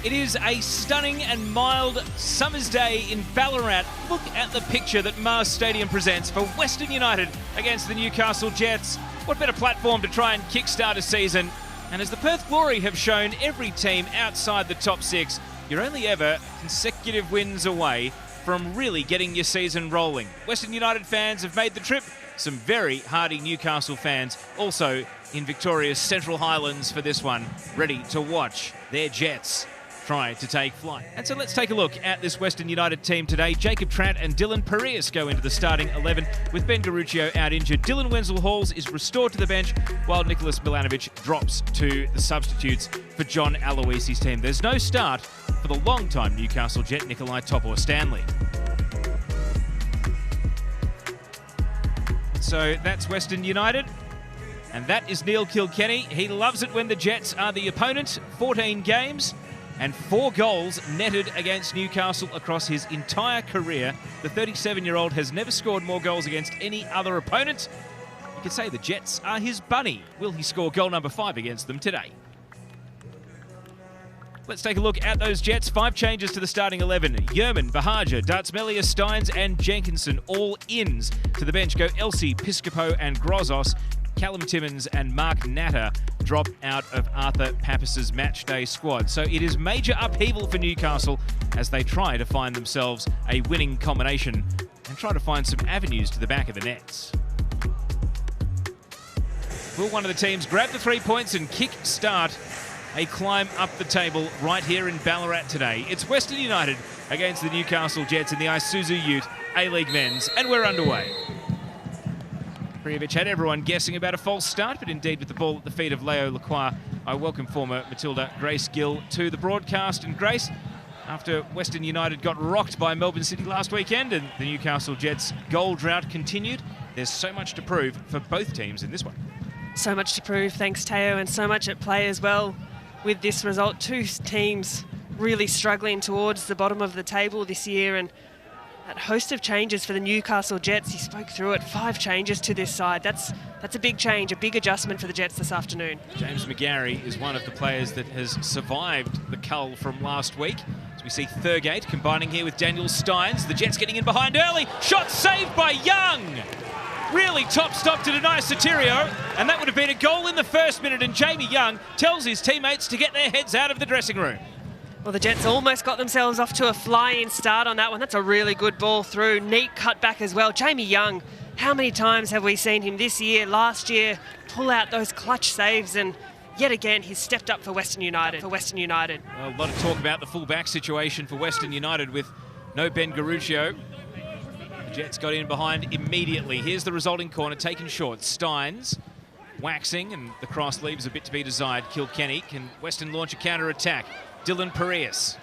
It is a stunning and mild summer's day in Ballarat. Look at the picture that Mars Stadium presents for Western United against the Newcastle Jets. What better platform to try and kickstart a season? And as the Perth Glory have shown every team outside the top six, you're only ever consecutive wins away from really getting your season rolling. Western United fans have made the trip. Some very hardy Newcastle fans also in Victoria's Central Highlands for this one, ready to watch their Jets try to take flight. And so let's take a look at this Western United team today. Jacob Tratt and Dylan Parias go into the starting 11 with Ben Garuccio out injured. Dylan Wenzel-Halls is restored to the bench while Nicholas Milanovic drops to the substitutes for John Aloisi's team. There's no start for the long-time Newcastle Jet, Nikolai Topor-Stanley. So that's Western United. And that is Neil Kilkenny. He loves it when the Jets are the opponent. 14 games and 4 goals netted against Newcastle across his entire career. The 37-year-old has never scored more goals against any other opponent. You could say the Jets are his bunny. Will he score goal number 5 against them today? Let's take a look at those Jets. 5 changes to the starting 11. Yerman, Bahaja, Dartsmelia, Steins and Jenkinson all ins. To the bench go Elsie, Piscopo and Grozos. Callum Timmins and Mark Natter drop out of Arthur Pappas's matchday squad. So it is major upheaval for Newcastle as they try to find themselves a winning combination and try to find some avenues to the back of the nets. Will one of the teams grab the 3 points and kick-start a climb up the table right here in Ballarat today? It's Western United against the Newcastle Jets in the Isuzu Ute A-League Men's, and we're underway. Prijovic had everyone guessing about a false start, but indeed with the ball at the feet of Leo Lacroix, I welcome former Matilda Grace Gill to the broadcast. And Grace, after Western United got rocked by Melbourne City last weekend and the Newcastle Jets' goal drought continued, there's so much to prove for both teams in this one. So much to prove, thanks Teo, and so much at play as well with this result. 2 teams really struggling towards the bottom of the table this year, and that host of changes for the Newcastle Jets, he spoke through it, 5 changes to this side. That's a big change, a big adjustment for the Jets this afternoon. James McGarry is one of the players that has survived the cull from last week. As we see Thurgate combining here with Daniel Steins. The Jets getting in behind early. Shot saved by Young. Really top stop to deny Sotirio, and that would have been a goal in the first minute, and Jamie Young tells his teammates to get their heads out of the dressing room. Well, the Jets almost got themselves off to a flying start on that one. That's a really good ball through. Neat cut back as well. Jamie Young, how many times have we seen him this year, last year, pull out those clutch saves, and yet again he's stepped up for Western United. Well, a lot of talk about the full-back situation for Western United with no Ben Garuccio. The Jets got in behind immediately. Here's the resulting corner taken short. Steins waxing, and the cross leaves a bit to be desired. Kilkenny, can Western launch a counter-attack? Dylan Parias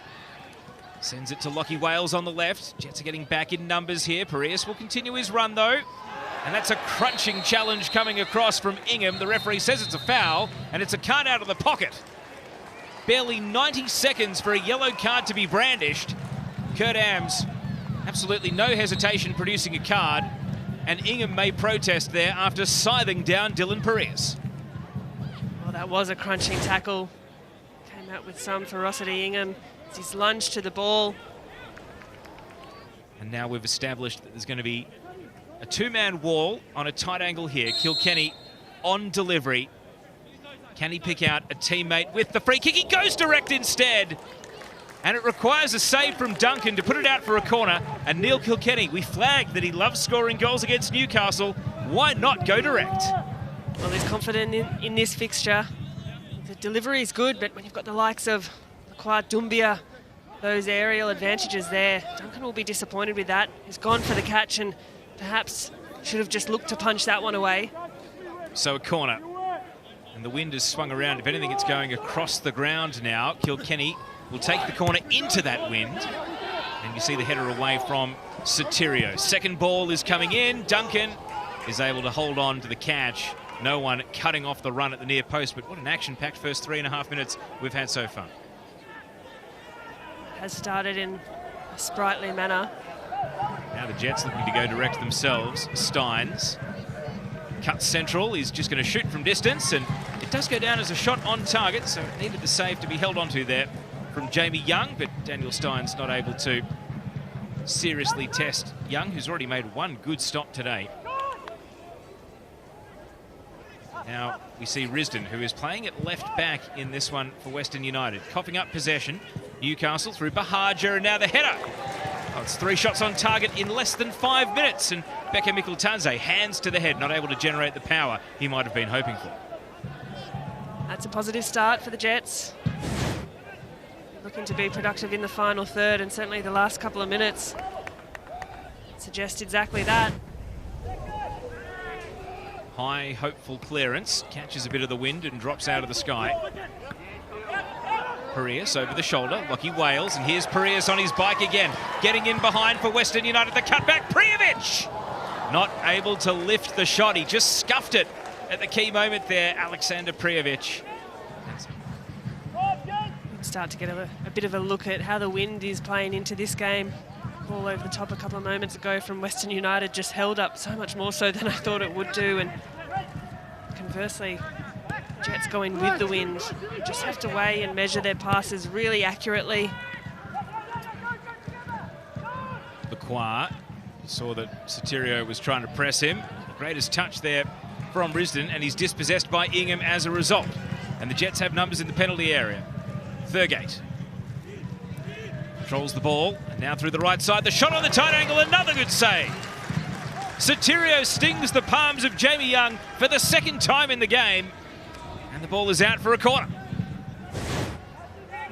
sends it to Lockie Wales on the left. Jets are getting back in numbers here. Parias will continue his run though. And that's a crunching challenge coming across from Ingham. The referee says it's a foul, and it's a card out of the pocket. Barely 90 seconds for a yellow card to be brandished. Kurt Ams, absolutely no hesitation producing a card. And Ingham may protest there after scything down Dylan Parias. Well, that was a crunching tackle. Out with some ferocity, Ingham. It's his lunge to the ball. And now we've established that there's going to be a 2-man wall on a tight angle here. Kilkenny on delivery. Can he pick out a teammate with the free kick? He goes direct instead. And it requires a save from Duncan to put it out for a corner. And Neil Kilkenny, we flagged that he loves scoring goals against Newcastle. Why not go direct? Well, he's confident in this fixture. The delivery is good, but when you've got the likes of Lacroix, Doumbia, those aerial advantages there, Duncan will be disappointed with that. He's gone for the catch and perhaps should have just looked to punch that one away. So a corner. And the wind has swung around. If anything, it's going across the ground now. Kilkenny will take the corner into that wind. And you see the header away from Sotirio. Second ball is coming in. Duncan is able to hold on to the catch. No one cutting off the run at the near post, but what an action-packed first 3.5 minutes we've had so far. Has started in a sprightly manner. Now the Jets looking to go direct themselves. Steins cuts central. He's just going to shoot from distance, and it does go down as a shot on target, so it needed the save to be held onto there from Jamie Young, but Daniel Stein's not able to seriously test Young, who's already made one good stop today. Now we see Risdon, who is playing at left back in this one for Western United. Coughing up possession. Newcastle through Bahaja, and now the header. Oh, it's 3 shots on target in less than 5 minutes, and Becca Mikultanze, hands to the head, not able to generate the power he might have been hoping for. That's a positive start for the Jets. Looking to be productive in the final third, and certainly the last couple of minutes suggest exactly that. High, hopeful clearance, catches a bit of the wind and drops out of the sky. Parias over the shoulder, Lockie Wales, and here's Parias on his bike again, getting in behind for Western United. The cutback, Prijovic! Not able to lift the shot, he just scuffed it at the key moment there, Alexander Prijovic. Start to get a bit of a look at how the wind is playing into this game. Ball over the top a couple of moments ago from Western United, just held up so much more so than I thought it would do, and conversely, Jets going with the wind. Just have to weigh and measure their passes really accurately. Lacroix saw that Sotirio was trying to press him. The greatest touch there from Risdon, and he's dispossessed by Ingham as a result. And the Jets have numbers in the penalty area. Thurgate controls the ball, and now through the right side, the shot on the tight angle, another good save. Sotirio stings the palms of Jamie Young for the second time in the game, and the ball is out for a corner.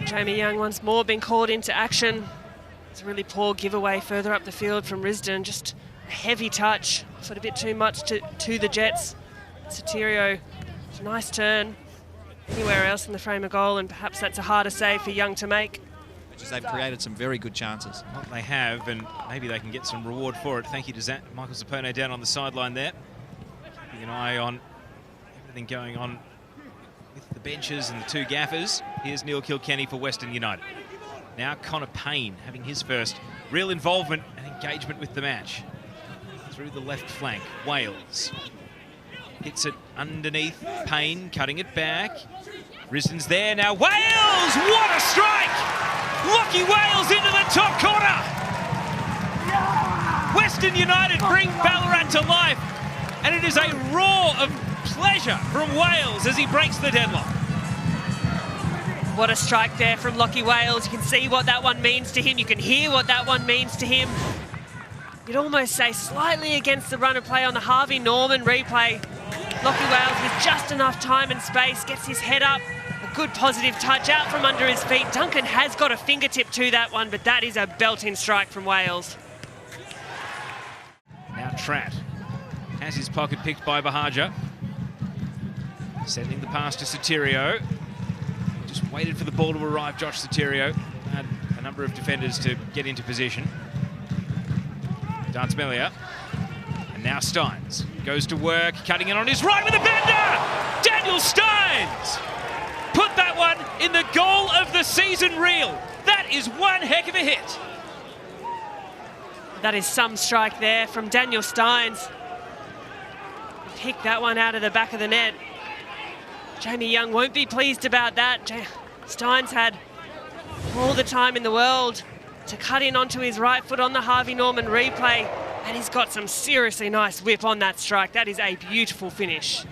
Jamie Young once more been called into action. It's a really poor giveaway further up the field from Risdon, just a heavy touch, sort of a bit too much to the Jets. Sotirio, nice turn. Anywhere else in the frame of goal, and perhaps that's a harder save for Young to make. They've created some very good chances. Well, they have, and maybe they can get some reward for it. Thank you to Michael Zappone down on the sideline there. Keeping an eye on everything going on with the benches and the 2 gaffers. Here's Neil Kilkenny for Western United. Now Connor Payne having his first real involvement and engagement with the match. Through the left flank, Wales. Hits it underneath, Payne cutting it back. Risdon's there now, Wales! What a strike! Lockie Wales into the top corner! Western United bring Ballarat to life, and it is a roar of pleasure from Wales as he breaks the deadlock. What a strike there from Lockie Wales. You can see what that one means to him. You can hear what that one means to him. You'd almost say slightly against the run of play on the Harvey Norman replay. Lockie Wales with just enough time and space, gets his head up. A good positive touch out from under his feet. Duncan has got a fingertip to that one, but that is a belting strike from Wales. Now Tratt has his pocket picked by Bahaja. Sending the pass to Sotirio. Just waited for the ball to arrive, Josh Sotirio. Had a number of defenders to get into position. Dance Melia. And now Steins goes to work, cutting in on his right with a bender! Daniel Steins! Put that one in the goal of the season reel. That is one heck of a hit. That is some strike there from Daniel Steins. Pick that one out of the back of the net. Jamie Young won't be pleased about that. Steins had all the time in the world to cut in onto his right foot on the Harvey Norman replay, and he's got some seriously nice whip on that strike. That is a beautiful finish.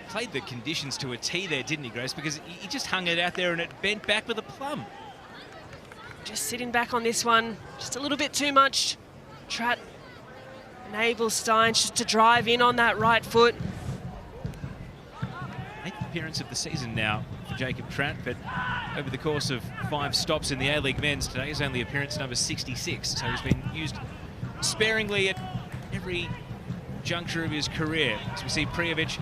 Played the conditions to a T there, didn't he, Grace? Because he just hung it out there and it bent back with a plum. Just sitting back on this one, just a little bit too much. Tratt enables Steins just to drive in on that right foot. 8th appearance of the season now for Jacob Tratt, but over the course of 5 stops in the A-League men's, today is only appearance number 66, so he's been used sparingly at every juncture of his career. As we see Prijovic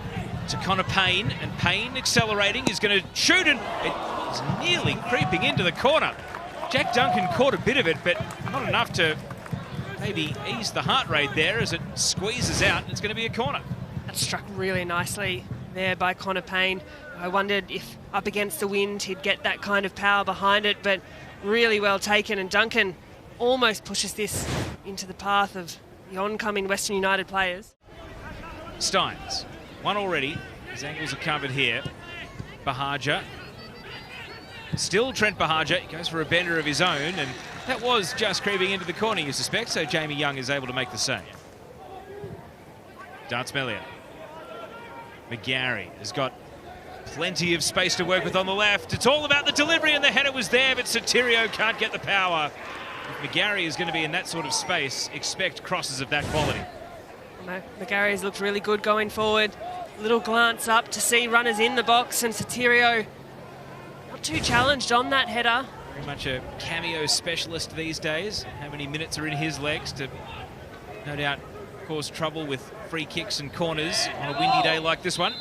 to Connor Payne, and Payne accelerating, is going to shoot, and it's nearly creeping into the corner. Jack Duncan caught a bit of it, but not enough to maybe ease the heart rate there as it squeezes out. It's going to be a corner. That struck really nicely there by Connor Payne. I wondered if up against the wind he'd get that kind of power behind it, but really well taken, and Duncan almost pushes this into the path of the oncoming Western United players. Steins, one already. His ankles are covered here. Bahaja Still Trent Bahaja. He goes for a bender of his own, and that was just creeping into the corner, you suspect, so Jamie Young is able to make the save. Darts Melia. McGarry has got plenty of space to work with on the left. It's all about the delivery, and the header was there, but Sotirio can't get the power. If McGarry is going to be in that sort of space, expect crosses of that quality. McGarry's looked really good going forward. Little glance up to see runners in the box, and Sotirio not too challenged on that header. Very much a cameo specialist these days. How many minutes are in his legs to, no doubt, cause trouble with free kicks and corners on a windy day like this one.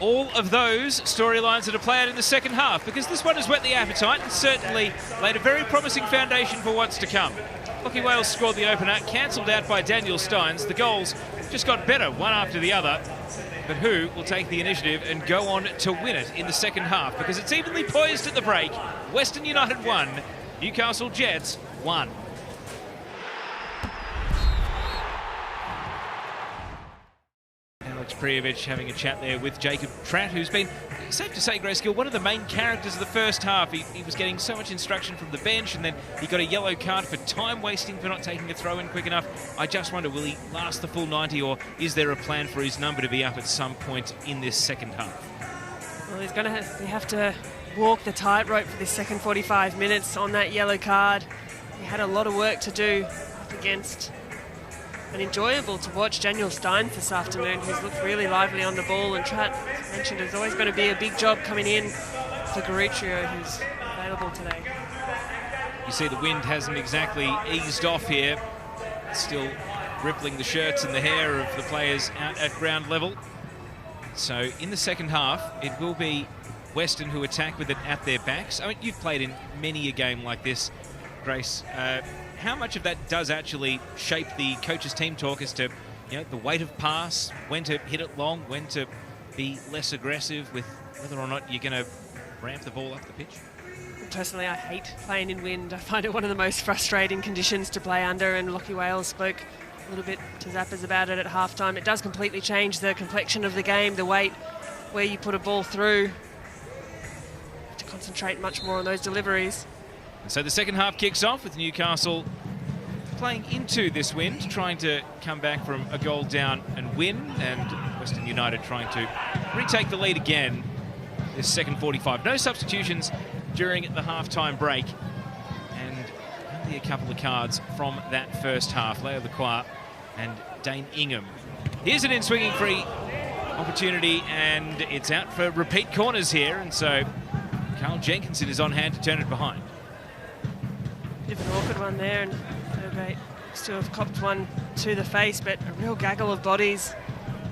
All of those storylines that are played out in the second half, because this one has whet the appetite and certainly laid a very promising foundation for what's to come. Lachie Wales scored the opener, cancelled out by Daniel Steins. The goals just got better one after the other. But who will take the initiative and go on to win it in the second half? Because it's evenly poised at the break. Western United 1, Newcastle Jets 1. Alex Prijovic having a chat there with Jacob Tratt, who's been, safe to say, Grayscale, one of the main characters of the first half. He was getting so much instruction from the bench, and then he got a yellow card for time wasting, for not taking a throw in quick enough. I just wonder, will he last the full 90, or is there a plan for his number to be up at some point in this second half? Well, he's going to have to walk the tightrope for this second 45 minutes on that yellow card. He had a lot of work to do up against. And enjoyable to watch Daniel Steins this afternoon, who's looked really lively on the ball. And Tratt, as mentioned, is always going to be a big job coming in for Garutrio, who's available today. You see the wind hasn't exactly eased off here. It's still rippling the shirts and the hair of the players out at ground level. So in the second half, it will be Western who attack with it at their backs. I mean, you've played in many a game like this, Grace. How much of that does actually shape the coach's team talk as to, you know, the weight of pass, when to hit it long, when to be less aggressive with whether or not you're going to ramp the ball up the pitch? Personally, I hate playing in wind. I find it one of the most frustrating conditions to play under, and Lachie Wales spoke a little bit to Zappers about it at halftime. It does completely change the complexion of the game, the weight, where you put a ball through. You have to concentrate much more on those deliveries. And so the second half kicks off with Newcastle playing into this wind, trying to come back from a goal down and win, and Western United trying to retake the lead again this second 45. No substitutions during the half-time break, and only a couple of cards from that first half. Leo Lacroix and Dane Ingham. Here's an in-swinging free opportunity, and it's out for repeat corners here, and so Carl Jenkinson is on hand to turn it behind. Bit of an awkward one there, and Fairgate looks to have copped one to the face, but a real gaggle of bodies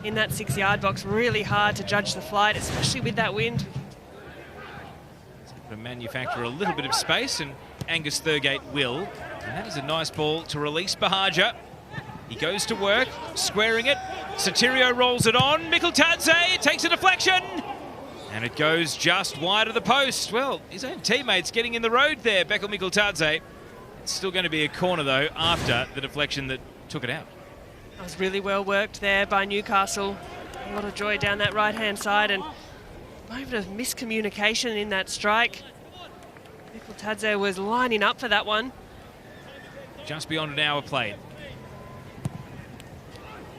in that 6-yard box. Really hard to judge the flight, especially with that wind. To manufacture a little bit of space, and Angus Thurgate will. And that is a nice ball to release Bahaja. He goes to work, squaring it. Sotirio rolls it on. Mikkeltadze takes a deflection. And it goes just wide of the post. Well, his own teammates getting in the road there, Beckel Mikkeltadze. It's still going to be a corner, though, after the deflection that took it out. That was really well worked there by Newcastle. A lot of joy down that right-hand side, and a moment of miscommunication in that strike. Mikkeltadze was lining up for that one. Just beyond an hour played.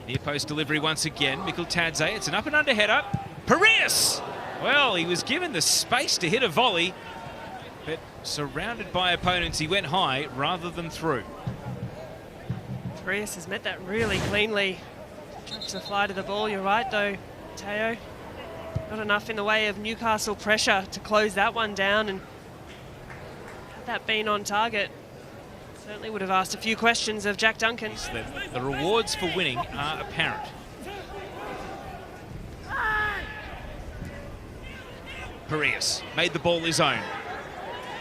Near post delivery once again. Mikkeltadze, it's an up and under header. Piraeus! Well, he was given the space to hit a volley, but surrounded by opponents, he went high rather than through. Piraeus has met that really cleanly. Judge the flight of the ball, you're right though, Teo. Not enough in the way of Newcastle pressure to close that one down, and had that been on target, certainly would have asked a few questions of Jack Duncan. The rewards for winning are apparent. Piraeus made the ball his own.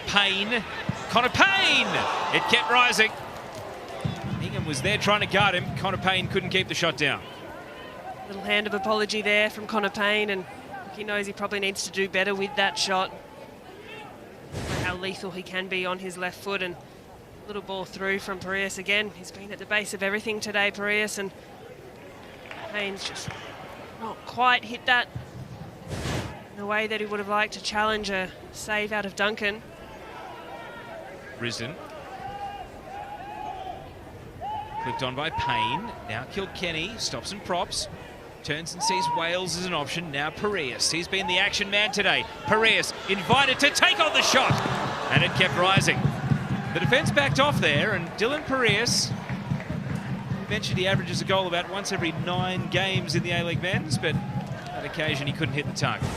Payne, Connor Payne! It kept rising. Ingham was there trying to guard him. Connor Payne couldn't keep the shot down. Little hand of apology there from Connor Payne, and he knows he probably needs to do better with that shot. How lethal he can be on his left foot, and little ball through from Piraeus again. He's been at the base of everything today, Piraeus, and Payne's just not quite hit that in the way that he would have liked to challenge a save out of Duncan. Risdon. Clicked on by Payne. Now Kilkenny stops and props. Turns and sees Wales as an option. Now Piraeus. He's been the action man today. Piraeus invited to take on the shot. And it kept rising. The defence backed off there, and Dylan Piraeus mentioned he averages a goal about once every 9 games in the A-League men's, but on occasion he couldn't hit the target.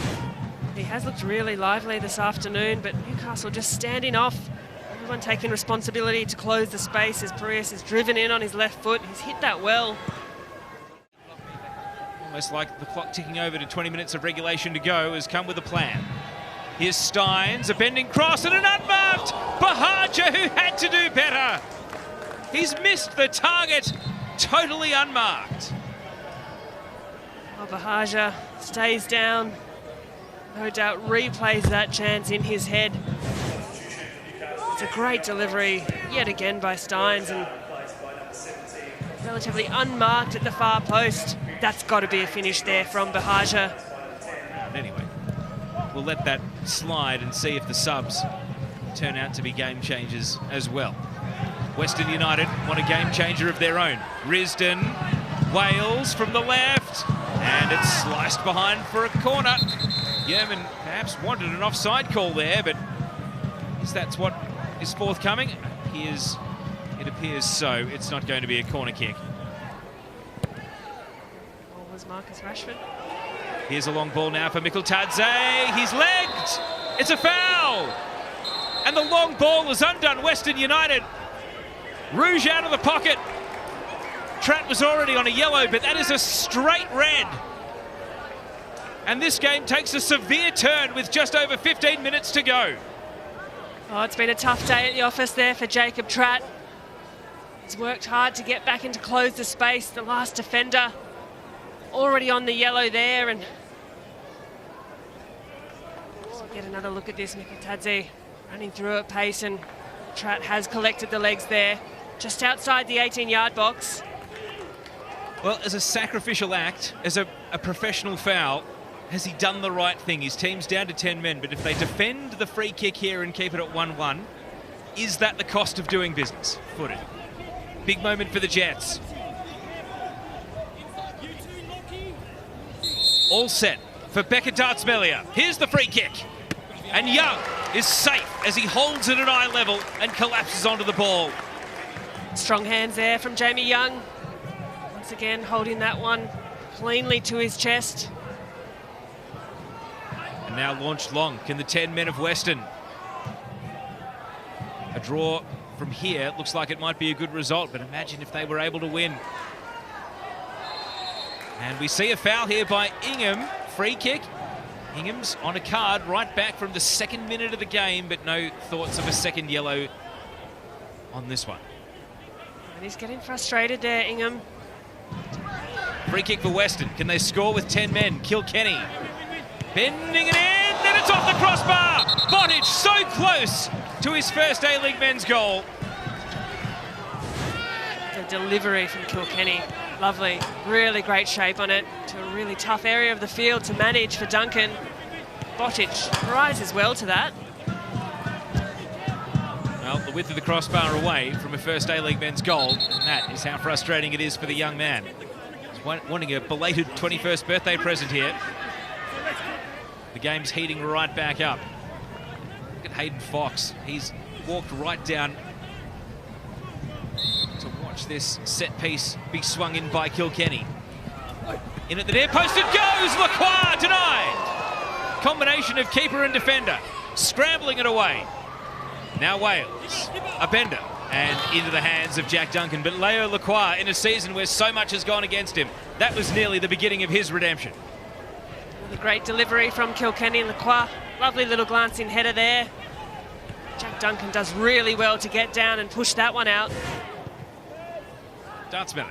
He has looked really lively this afternoon, but Newcastle just standing off. Everyone taking responsibility to close the space as Piraeus is driven in on his left foot. He's hit that well. Almost like the clock ticking over to 20 minutes of regulation to go has come with a plan. Here's Steins, a bending cross and an unmarked Bahaja, who had to do better. He's missed the target, totally unmarked. Oh, Bahaja stays down. No doubt replays that chance in his head. It's a great delivery yet again by Steins, and relatively unmarked at the far post. That's got to be a finish there from Bahaja. Anyway, we'll let that slide and see if the subs turn out to be game changers as well. Western United want a game changer of their own. Risdon, Wales from the left, and it's sliced behind for a corner. Yerman perhaps wanted an offside call there, but is that what is forthcoming? It appears so. It's not going to be a corner kick. Or was Marcus Rashford? Here's a long ball now for Mikkeltadze. He's legged. It's a foul. And the long ball has undone Western United. Rouge out of the pocket. Tratt was already on a yellow, but that is a straight red. And this game takes a severe turn with just over 15 minutes to go. Oh, it's been a tough day at the office there for Jacob Tratt. He's worked hard to get back into close the space. The last defender already on the yellow there, and so get another look at this. Mikkeltadze running through at pace, and Tratt has collected the legs there, just outside the 18-yard box. Well, as a sacrificial act, as a professional foul, has he done the right thing? His team's down to 10 men, but if they defend the free kick here and keep it at 1-1, is that the cost of doing business? Footed. Big moment for the Jets. All set for Becca Dartsmelia. Here's the free kick. And Young is safe as he holds it at eye level and collapses onto the ball. Strong hands there from Jamie Young. Once again, holding that one cleanly to his chest. And now launched long. Can the 10 men of Western? A draw from here looks like it might be a good result, but imagine if they were able to win. And we see a foul here by Ingham. Free kick. Ingham's on a card right back from the 2nd minute of the game, but no thoughts of a second yellow on this one. And he's getting frustrated there, Ingham. Free kick for Western. Can they score with 10 men? Kilkenny bending it in, and it's off the crossbar. Bottage so close to his first A-League men's goal. The delivery from Kilkenny. Lovely, really great shape on it to a really tough area of the field to manage for Duncan. Bottage rises well to that. Well, the width of the crossbar away from a first A-League men's goal, and that is how frustrating it is for the young man. He's wanting a belated 21st birthday present here. The game's heating right back up. Look at Hayden Fox. He's walked right down to watch this set piece be swung in by Kilkenny. In at the near post it goes! Lacroix denied! Combination of keeper and defender. Scrambling it away. Now Wales. A bender. And into the hands of Jack Duncan. But Leo Lacroix, in a season where so much has gone against him, that was nearly the beginning of his redemption. The great delivery from Kilkenny. Lacroix, lovely little glancing header there. Jack Duncan does really well to get down and push that one out. Dartsmelia.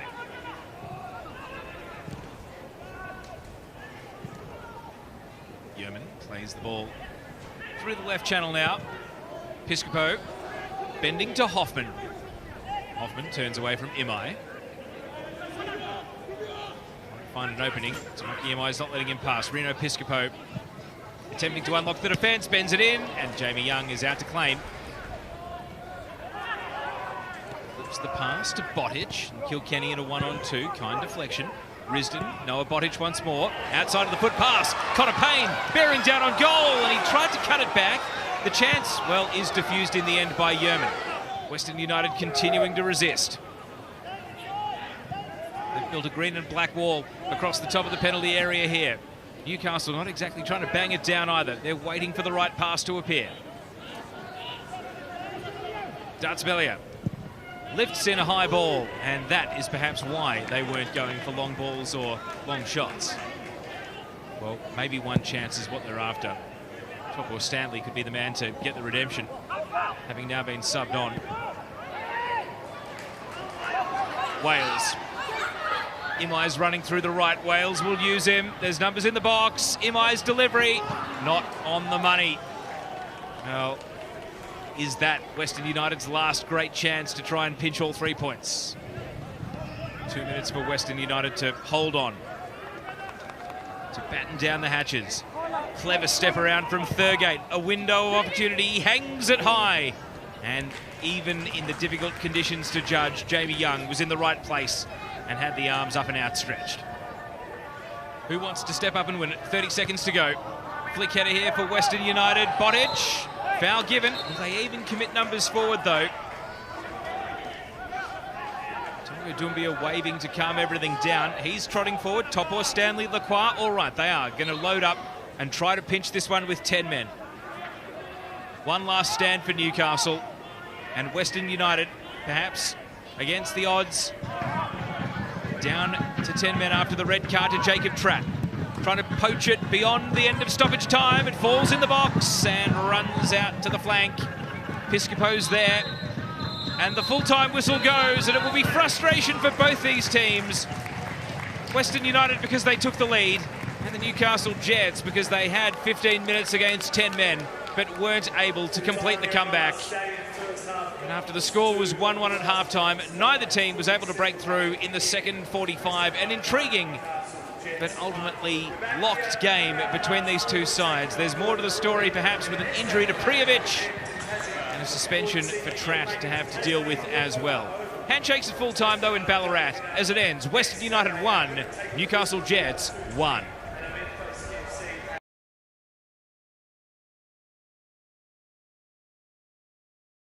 Yeoman plays the ball through the left channel now. Piscopo bending to Hoffman. Hoffman turns away from Imai. Find an opening. Imai's not letting him pass. Reno Piscopo Attempting to unlock the defence, bends it in, and Jamie Young is out to claim. Flips the pass to Bottage, and Kilkenny in a 1-on-2, kind deflection. Risdon, Noah Bottage once more, outside of the foot pass, Connor Payne bearing down on goal, and he tried to cut it back. The chance, well, is diffused in the end by Yerman. Western United continuing to resist. They've built a green and black wall across the top of the penalty area here. Newcastle not exactly trying to bang it down either. They're waiting for the right pass to appear. Dartsbellier lifts in a high ball, and that is perhaps why they weren't going for long balls or long shots. Well, maybe one chance is what they're after. Or Stanley could be the man to get the redemption, having now been subbed on. Wales. Imai's running through the right. Wales will use him. There's numbers in the box. Imai's delivery, not on the money. Well, is that Western United's last great chance to try and pinch all 3 points? 2 minutes for Western United to hold on, to batten down the hatches. Clever step around from Thurgate. A window of opportunity. He hangs it high. And even in the difficult conditions to judge, Jamie Young was in the right place and had the arms up and outstretched. Who wants to step up and win it? 30 seconds to go. Flick header here for Western United. Bottage. Foul given. Will they even commit numbers forward, though? Doumbia waving to calm everything down. He's trotting forward. Topor, Stanley, Lacroix. All right, they are going to load up and try to pinch this one with 10 men. One last stand for Newcastle. And Western United, perhaps against the odds, down to 10 men after the red card to Jacob Trapp. Trying to poach it beyond the end of stoppage time. It falls in the box and runs out to the flank. Piscopo's there. And the full-time whistle goes, and it will be frustration for both these teams. Western United because they took the lead, and the Newcastle Jets because they had 15 minutes against 10 men, but weren't able to complete the comeback. And after the score was 1-1 at halftime, neither team was able to break through in the second 45. An intriguing but ultimately locked game between these two sides. There's more to the story, perhaps, with an injury to Prijovic and a suspension for Tratt to have to deal with as well. Handshakes at full time, though, in Ballarat. As it ends, Western United 1, Newcastle Jets 1.